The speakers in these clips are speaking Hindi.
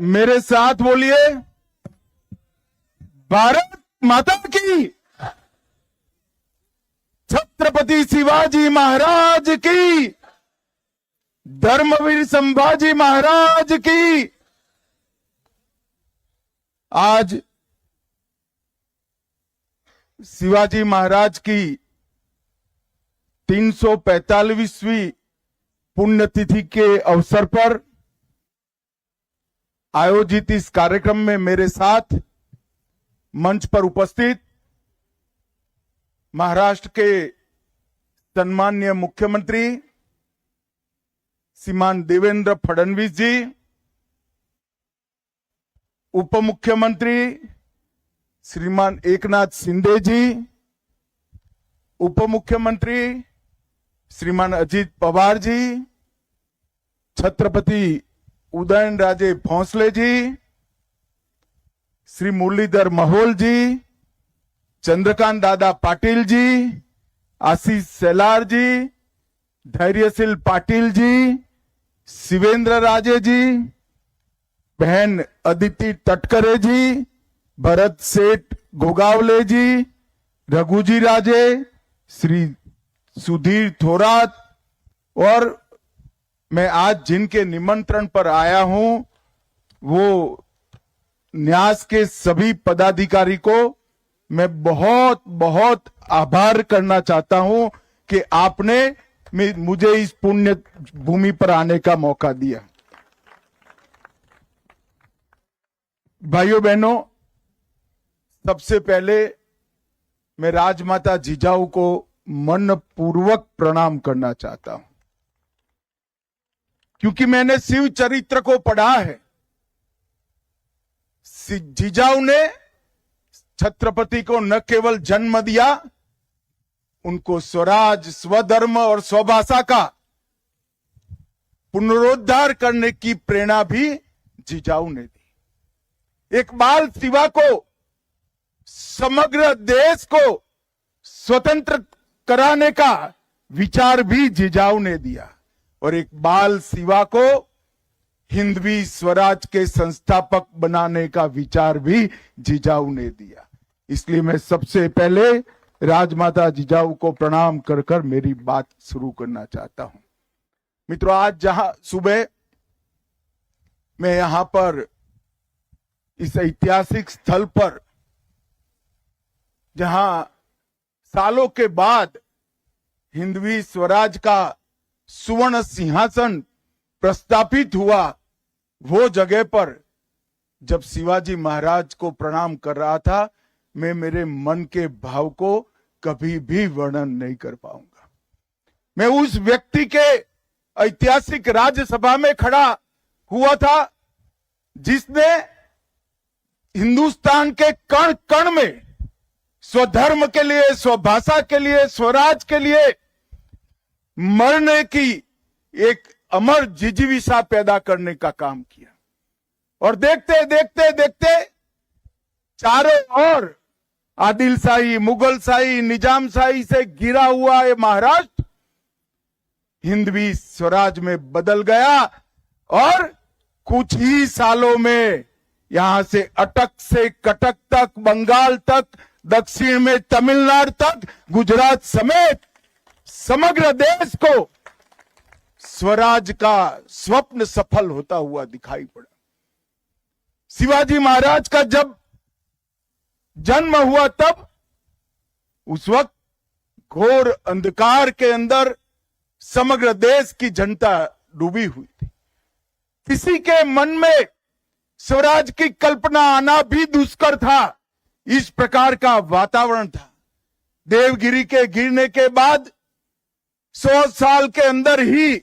मेरे साथ बोलिए, भारत माता की, छत्रपति शिवाजी महाराज की, धर्मवीर संभाजी महाराज की। आज शिवाजी महाराज की 345वीं पुण्यतिथि के अवसर पर आयोजित इस कार्यक्रम में मेरे साथ मंच पर उपस्थित महाराष्ट्र के सम्माननीय मुख्यमंत्री श्रीमान देवेंद्र फडणवीस जी, उप मुख्यमंत्री श्रीमान एकनाथ शिंदे जी, उप मुख्यमंत्री श्रीमान अजित पवार जी, छत्रपति उदयनराजे भोंसले जी, श्री मुरलीधर महोल जी, चंद्रकांत दादा पाटिल जी, आशीष सेलार जी, धैर्यशील पाटिल जी, शिवेंद्र राजे जी, बहन अदिति तटकरे जी, भरत सेठ गोगावले जी, रघुजी राजे, श्री सुधीर थोरात और मैं आज जिनके निमंत्रण पर आया हूं वो न्यास के सभी पदाधिकारी को मैं बहुत बहुत आभार करना चाहता हूं कि आपने मुझे इस पुण्य भूमि पर आने का मौका दिया। भाइयों बहनों, सबसे पहले मैं राजमाता जिजाऊ को मन पूर्वक प्रणाम करना चाहता हूं, क्योंकि मैंने शिव चरित्र को पढ़ा है। जिजाऊ ने छत्रपति को न केवल जन्म दिया, उनको स्वराज, स्वधर्म और स्वभाषा का पुनरुद्धार करने की प्रेरणा भी जिजाऊ ने दी। एक बाल शिवा को, समग्र देश को स्वतंत्र कराने का विचार भी जिजाऊ ने दिया और एक बाल शिवा को हिंदवी स्वराज के संस्थापक बनाने का विचार भी जिजाऊ ने दिया। इसलिए मैं सबसे पहले राजमाता जिजाऊ को प्रणाम कर कर मेरी बात शुरू करना चाहता हूं। मित्रों, आज जहां सुबह मैं यहां पर इस ऐतिहासिक स्थल पर, जहां सालों के बाद हिंदवी स्वराज का सुवर्ण सिंहासन प्रस्थापित हुआ, वो जगह पर जब शिवाजी महाराज को प्रणाम कर रहा था, मैं मेरे मन के भाव को कभी भी वर्णन नहीं कर पाऊंगा। मैं उस व्यक्ति के ऐतिहासिक राज्यसभा में खड़ा हुआ था जिसने हिंदुस्तान के कण कण में स्वधर्म के लिए, स्वभाषा के लिए, स्वराज के लिए मरने की एक अमर जिजीविषा पैदा करने का काम किया। और देखते देखते देखते चारों ओर आदिलशाही, मुगलशाही, निजामशाही से घिरा हुआ ये महाराष्ट्र हिंदवी स्वराज में बदल गया और कुछ ही सालों में यहां से अटक से कटक तक, बंगाल तक, दक्षिण में तमिलनाडु तक, गुजरात समेत समग्र देश को स्वराज का स्वप्न सफल होता हुआ दिखाई पड़ा। शिवाजी महाराज का जब जन्म हुआ तब उस वक्त घोर अंधकार के अंदर समग्र देश की जनता डूबी हुई थी। किसी के मन में स्वराज की कल्पना आना भी दुष्कर था। इस प्रकार का वातावरण था। देवगिरी के गिरने के बाद 100 साल के अंदर ही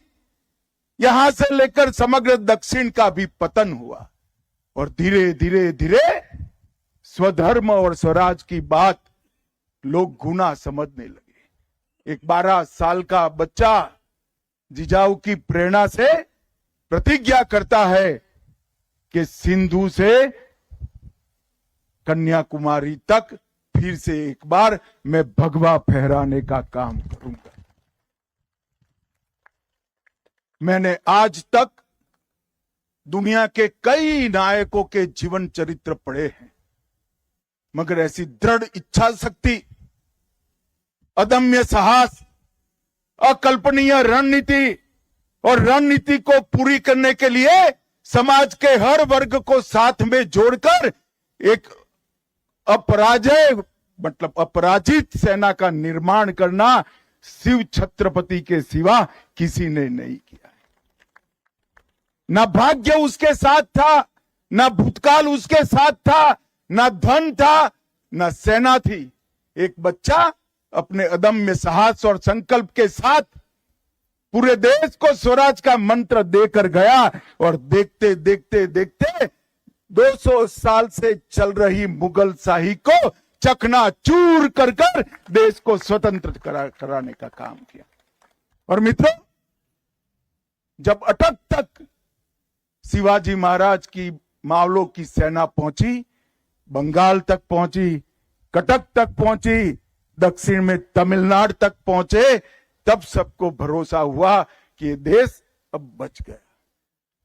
यहां से लेकर समग्र दक्षिण का भी पतन हुआ और धीरे धीरे धीरे स्वधर्म और स्वराज की बात लोग गुना समझने लगे। एक 12 साल का बच्चा जिजाऊ की प्रेरणा से प्रतिज्ञा करता है कि सिंधु से कन्याकुमारी तक फिर से एक बार मैं भगवा फहराने का काम करूंगा। मैंने आज तक दुनिया के कई नायकों के जीवन चरित्र पढ़े हैं, मगर ऐसी दृढ़ इच्छा शक्ति, अदम्य साहस, अकल्पनीय रणनीति और रणनीति को पूरी करने के लिए समाज के हर वर्ग को साथ में जोड़कर एक अपराजय मतलब अपराजित सेना का निर्माण करना शिव छत्रपति के सिवा किसी ने नहीं किया है। ना भाग्य उसके साथ था, ना भूतकाल उसके साथ था, ना धन था, ना सेना थी। एक बच्चा अपने अदम्य साहस और संकल्प के साथ पूरे देश को स्वराज का मंत्र देकर गया और देखते देखते देखते 200 साल से चल रही मुगल शाही को चकनाचूर कर कर देश को स्वतंत्र कराने का काम किया। और मित्रों, जब अटक तक शिवाजी महाराज की मावलों की सेना पहुंची, बंगाल तक पहुंची, कटक तक पहुंची, दक्षिण में तमिलनाडु तक पहुंचे, तब सबको भरोसा हुआ कि ये देश अब बच गया,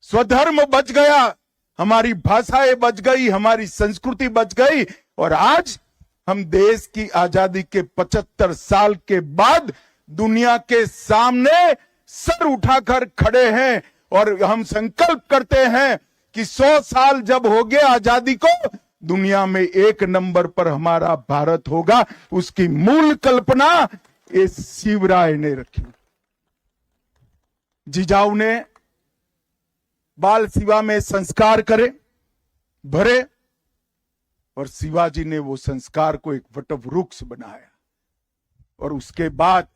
स्वधर्म बच गया, हमारी भाषाएं बच गई, हमारी संस्कृति बच गई। और आज हम देश की आजादी के 75 साल के बाद दुनिया के सामने सर उठाकर खड़े हैं और हम संकल्प करते हैं कि 100 साल जब हो गए आजादी को, दुनिया में 1 नंबर पर हमारा भारत होगा। उसकी मूल कल्पना इस शिवराय ने रखी। जिजाऊ ने बाल शिवा में संस्कार भरे और शिवाजी ने वो संस्कार को एक वटवृक्ष बनाया। और उसके बाद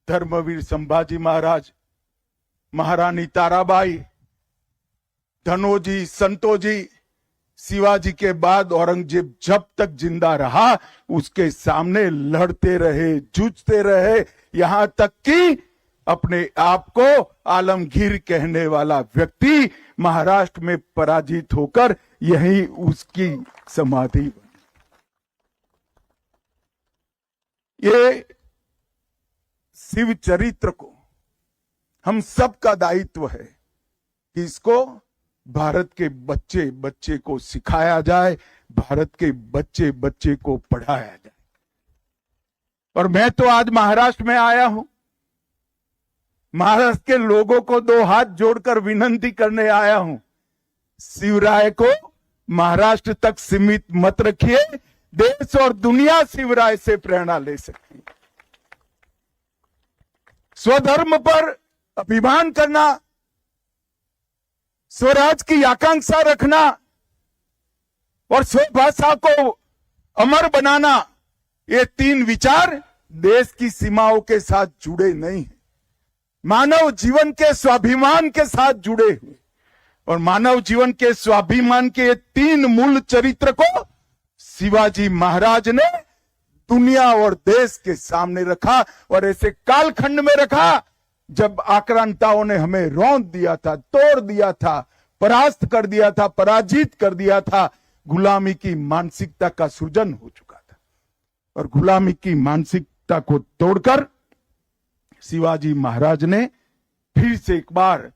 धर्मवीर संभाजी महाराज, महारानी ताराबाई, धनोजी, संतोजी, शिवाजी के बाद औरंगजेब जब तक जिंदा रहा उसके सामने लड़ते रहे, जूझते रहे, यहां तक कि अपने आप को आलमगीर कहने वाला व्यक्ति महाराष्ट्र में पराजित होकर यही उसकी समाधि बनी। ये शिव चरित्र को हम सबका दायित्व है कि इसको भारत के बच्चे बच्चे को सिखाया जाए, भारत के बच्चे बच्चे को पढ़ाया जाए। और मैं तो आज महाराष्ट्र में आया हूं, महाराष्ट्र के लोगों को 2 हाथ जोड़कर विनती करने आया हूं, शिवराय को महाराष्ट्र तक सीमित मत रखिए, देश और दुनिया शिवराय से प्रेरणा ले सकती है। स्वधर्म पर अभिमान करना, स्वराज की आकांक्षा रखना और स्वभाषा को अमर बनाना, ये 3 विचार देश की सीमाओं के साथ जुड़े नहीं हैं, मानव जीवन के स्वाभिमान के साथ जुड़े हुए। और मानव जीवन के स्वाभिमान के 3 मूल चरित्र को शिवाजी महाराज ने दुनिया और देश के सामने रखा और ऐसे कालखंड में रखा जब आक्रांताओं ने हमें रौंद दिया था, तोड़ दिया था, परास्त कर दिया था, पराजित कर दिया था। गुलामी की मानसिकता का सृजन हो चुका था और गुलामी की मानसिकता को तोड़कर शिवाजी महाराज ने फिर से एक बार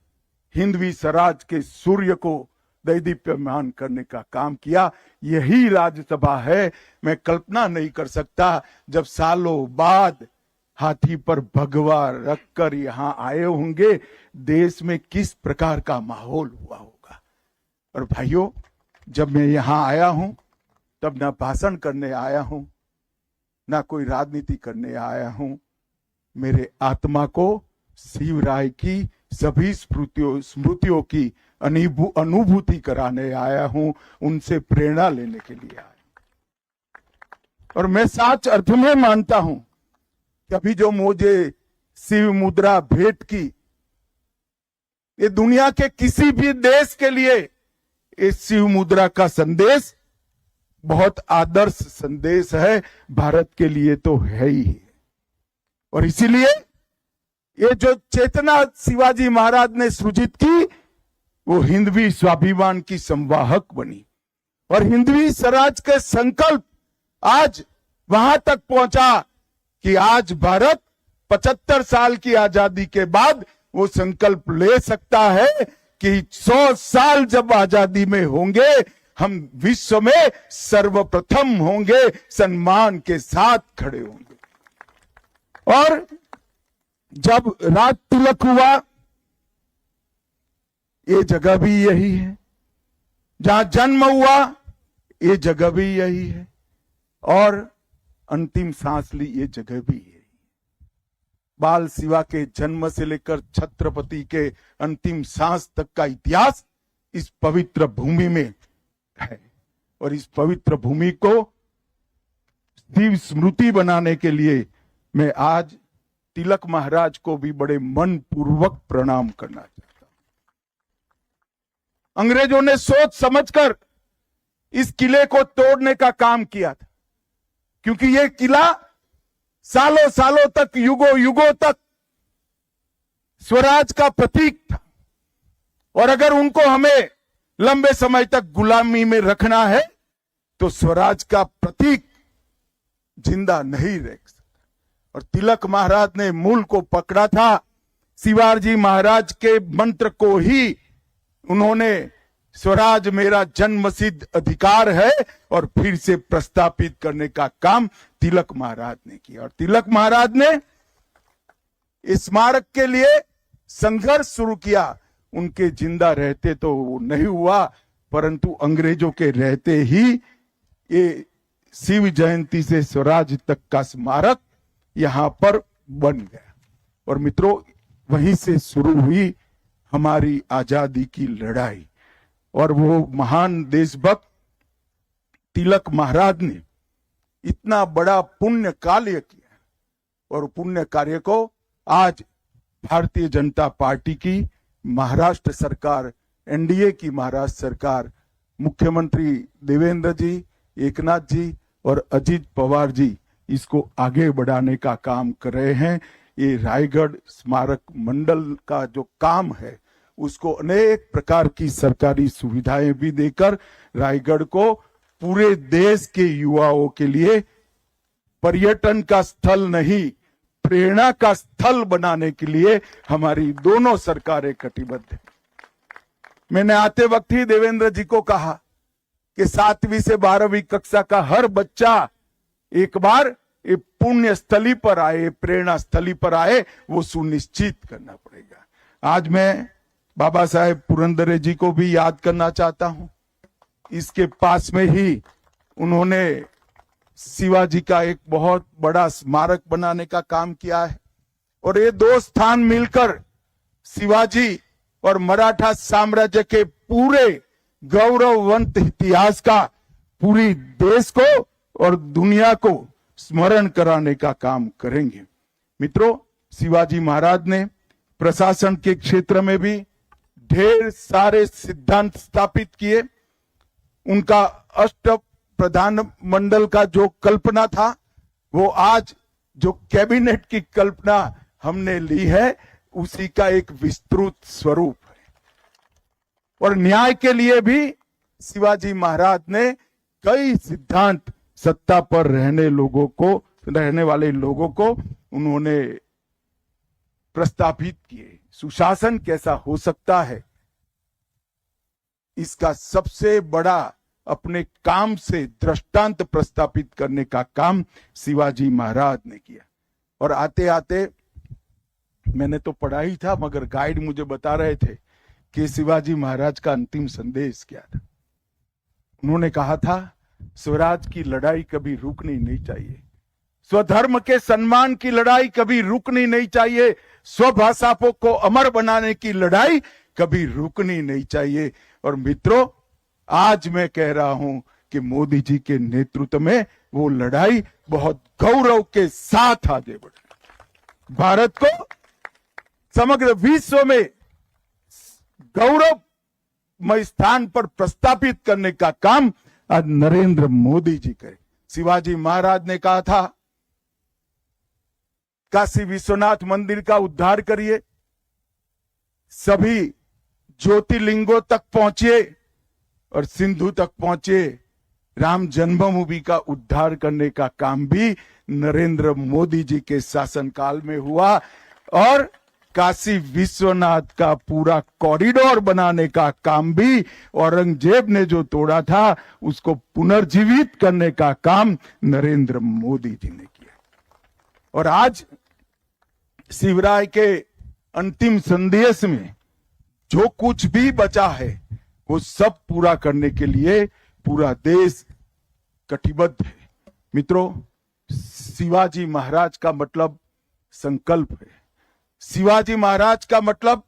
हिंदवी स्वराज के सूर्य को दैदीप्यमान करने का काम किया। यही राज्यसभा है। मैं कल्पना नहीं कर सकता जब सालों बाद हाथी पर भगवा रखकर यहां आए होंगे, देश में किस प्रकार का माहौल हुआ होगा। और भाइयों, जब मैं यहां आया हूं तब ना भाषण करने आया हूं, ना कोई राजनीति करने आया हूं, मेरे आत्मा को शिवराय की सभी स्मृतियों की अनुभूति कराने आया हूं, उनसे प्रेरणा लेने के लिए आया। और मैं सच अर्थ में मानता हूं कि अभी जो मुझे शिव मुद्रा भेंट की, ये दुनिया के किसी भी देश के लिए इस शिव मुद्रा का संदेश बहुत आदर्श संदेश है, भारत के लिए तो है ही। और इसीलिए ये जो चेतना शिवाजी महाराज ने सृजित की, वो हिंदवी स्वाभिमान की संवाहक बनी और हिंदवी स्वराज के संकल्प आज वहां तक पहुंचा कि आज भारत 75 साल की आजादी के बाद वो संकल्प ले सकता है कि 100 साल जब आजादी में होंगे, हम विश्व में सर्वप्रथम होंगे, सम्मान के साथ खड़े होंगे। और जब राज तिलक हुआ, ये जगह भी यही है, जहां जन्म हुआ ये जगह भी यही है, और अंतिम सांस ली ये जगह भी यही है। बाल शिवा के जन्म से लेकर छत्रपति के अंतिम सांस तक का इतिहास इस पवित्र भूमि में है, और इस पवित्र भूमि को शिव स्मृति बनाने के लिए मैं आज तिलक महाराज को भी बड़े मन पूर्वक प्रणाम करना चाहता हूं। अंग्रेजों ने सोच समझकर इस किले को तोड़ने का काम किया था, क्योंकि यह किला सालों सालों तक, युगों युगों तक स्वराज का प्रतीक था, और अगर उनको हमें लंबे समय तक गुलामी में रखना है तो स्वराज का प्रतीक जिंदा नहीं रह सकता। और तिलक महाराज ने मूल को पकड़ा था, शिवाजी महाराज के मंत्र को ही उन्होंने स्वराज मेरा जन्मसिद्ध अधिकार है और फिर से प्रस्तापित करने का काम तिलक महाराज ने किया। और तिलक महाराज ने इस स्मारक के लिए संघर्ष शुरू किया। उनके जिंदा रहते तो वो नहीं हुआ, परंतु अंग्रेजों के रहते ही ये शिव जयंती से स्वराज तक का स्मारक यहां पर बन गया। और मित्रों, वहीं से शुरू हुई हमारी आजादी की लड़ाई, और वो महान देशभक्त तिलक महाराज ने इतना बड़ा पुण्य कार्य किया, और पुण्य कार्य को आज भारतीय जनता पार्टी की महाराष्ट्र सरकार, एनडीए की महाराष्ट्र सरकार, मुख्यमंत्री देवेंद्र जी, एकनाथ जी और अजित पवार जी इसको आगे बढ़ाने का काम कर रहे हैं। ये रायगढ़ स्मारक मंडल का जो काम है, उसको अनेक प्रकार की सरकारी सुविधाएं भी देकर रायगढ़ को पूरे देश के युवाओं के लिए पर्यटन का स्थल नहीं, प्रेरणा का स्थल बनाने के लिए हमारी दोनों सरकारें कटिबद्ध हैं। मैंने आते वक्त ही देवेंद्र जी को कहा कि 7वीं से 12वीं कक्षा का हर बच्चा एक बार ये पुण्य स्थली पर आए, प्रेरणा स्थली पर आए, वो सुनिश्चित करना पड़ेगा। आज मैं बाबा साहेब पुरंदरे जी को भी याद करना चाहता हूं। इसके पास में ही उन्होंने शिवाजी का एक बहुत बड़ा स्मारक बनाने का काम किया है, और ये दो स्थान मिलकर शिवाजी और मराठा साम्राज्य के पूरे गौरववंत इतिहास का पूरी देश को और दुनिया को स्मरण कराने का काम करेंगे। मित्रों, शिवाजी महाराज ने प्रशासन के क्षेत्र में भी ढेर सारे सिद्धांत स्थापित किए। उनका अष्ट प्रधान मंडल का जो कल्पना था, वो आज जो कैबिनेट की कल्पना हमने ली है, उसी का एक विस्तृत स्वरूप है। और न्याय के लिए भी शिवाजी महाराज ने कई सिद्धांत सत्ता पर रहने वाले लोगों को उन्होंने प्रस्तापित किए। सुशासन कैसा हो सकता है, इसका सबसे बड़ा अपने काम से दृष्टांत प्रस्तापित करने का काम शिवाजी महाराज ने किया। और आते आते मैंने तो पढ़ा ही था, मगर गाइड मुझे बता रहे थे कि शिवाजी महाराज का अंतिम संदेश क्या था। उन्होंने कहा था, स्वराज की लड़ाई कभी रुकनी नहीं चाहिए, स्वधर्म के सम्मान की लड़ाई कभी रुकनी नहीं चाहिए, स्वभाषा को अमर बनाने की लड़ाई कभी रुकनी नहीं चाहिए। और मित्रों, आज मैं कह रहा हूं कि मोदी जी के नेतृत्व में वो लड़ाई बहुत गौरव के साथ आगे बढ़ रही। भारत को समग्र विश्व में गौरवमय स्थान पर प्रस्तापित करने का काम आज नरेंद्र मोदी जी करे। शिवाजी महाराज ने कहा था, काशी विश्वनाथ मंदिर का उद्धार करिए, सभी ज्योतिर्लिंगों तक पहुंचे और सिंधु तक पहुंचे। राम जन्मभूमि का उद्धार करने का काम भी नरेंद्र मोदी जी के शासनकाल में हुआ। और काशी विश्वनाथ का पूरा कॉरिडोर बनाने का काम भी औरंगजेब ने जो तोड़ा था उसको पुनर्जीवित करने का काम नरेंद्र मोदी जी ने किया। और आज शिवराय के अंतिम संदेश में जो कुछ भी बचा है वो सब पूरा करने के लिए पूरा देश कटिबद्ध है। मित्रों, शिवाजी महाराज का मतलब संकल्प है। शिवाजी महाराज का मतलब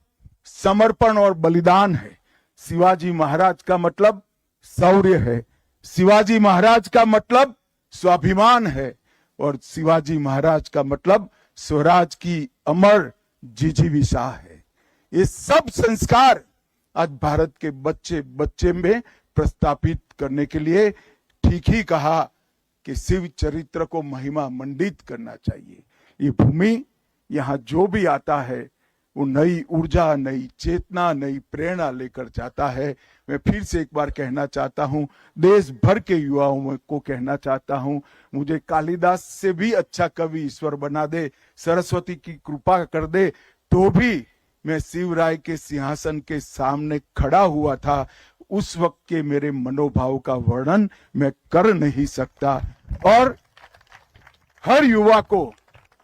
समर्पण और बलिदान है। शिवाजी महाराज का मतलब शौर्य है। शिवाजी महाराज का मतलब स्वाभिमान है। और शिवाजी महाराज का मतलब स्वराज की अमर जिजीविषा है। ये सब संस्कार आज भारत के बच्चे बच्चे में प्रस्थापित करने के लिए ठीक ही कहा कि शिव चरित्र को महिमा मंडित करना चाहिए। ये भूमि, यहाँ जो भी आता है वो नई ऊर्जा, नई चेतना, नई प्रेरणा लेकर जाता है। मैं फिर से एक बार कहना चाहता हूं, देश भर के युवाओं को कहना चाहता हूं, मुझे कालिदास से भी अच्छा कवि ईश्वर बना दे, सरस्वती की कृपा कर दे, तो भी मैं शिवराय के सिंहासन के सामने खड़ा हुआ था। उस वक्त के मेरे मनोभाव का वर्णन मैं कर नहीं सकता। और हर युवा को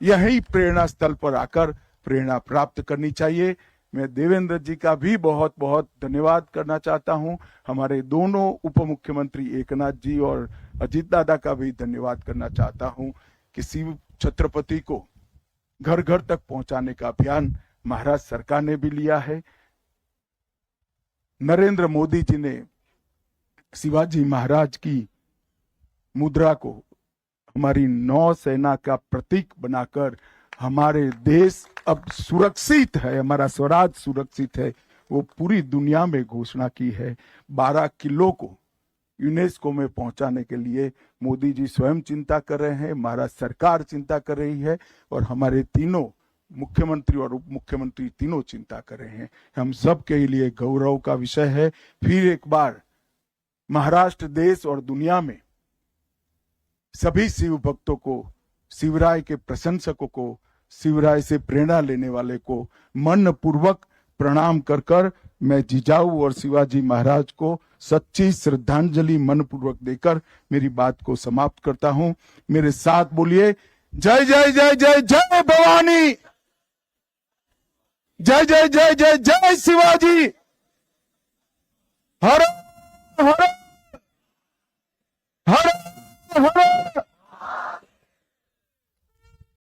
यही प्रेरणा स्थल पर आकर प्रेरणा प्राप्त करनी चाहिए। मैं देवेंद्र जी का भी बहुत बहुत धन्यवाद करना चाहता हूं। हमारे दोनों उप मुख्यमंत्री एकनाथ जी और अजीत दादा का भी धन्यवाद करना चाहता हूं कि शिव छत्रपति को घर घर तक पहुंचाने का अभियान महाराष्ट्र सरकार ने भी लिया है। नरेंद्र मोदी जी ने शिवाजी महाराज की मुद्रा को हमारी नौसेना का प्रतीक बनाकर हमारे देश अब सुरक्षित है, हमारा स्वराज सुरक्षित है, वो पूरी दुनिया में घोषणा की है। 12 किलो को यूनेस्को में पहुंचाने के लिए मोदी जी स्वयं चिंता कर रहे हैं, महाराष्ट्र सरकार चिंता कर रही है और हमारे तीनों मुख्यमंत्री और उप मुख्यमंत्री तीनों चिंता कर रहे हैं। हम सब के लिए गौरव का विषय है। फिर एक बार महाराष्ट्र देश और दुनिया में सभी शिव भक्तों को, शिवराय के प्रशंसकों को, शिवराय से प्रेरणा लेने वाले को मन पूर्वक प्रणाम कर कर मैं जिजाऊ और शिवाजी महाराज को सच्ची श्रद्धांजलि मन पूर्वक देकर मेरी बात को समाप्त करता हूं। मेरे साथ बोलिए, जय जय जय जय जय भवानी, जय जय जय जय जय शिवाजी, हर हर हर हर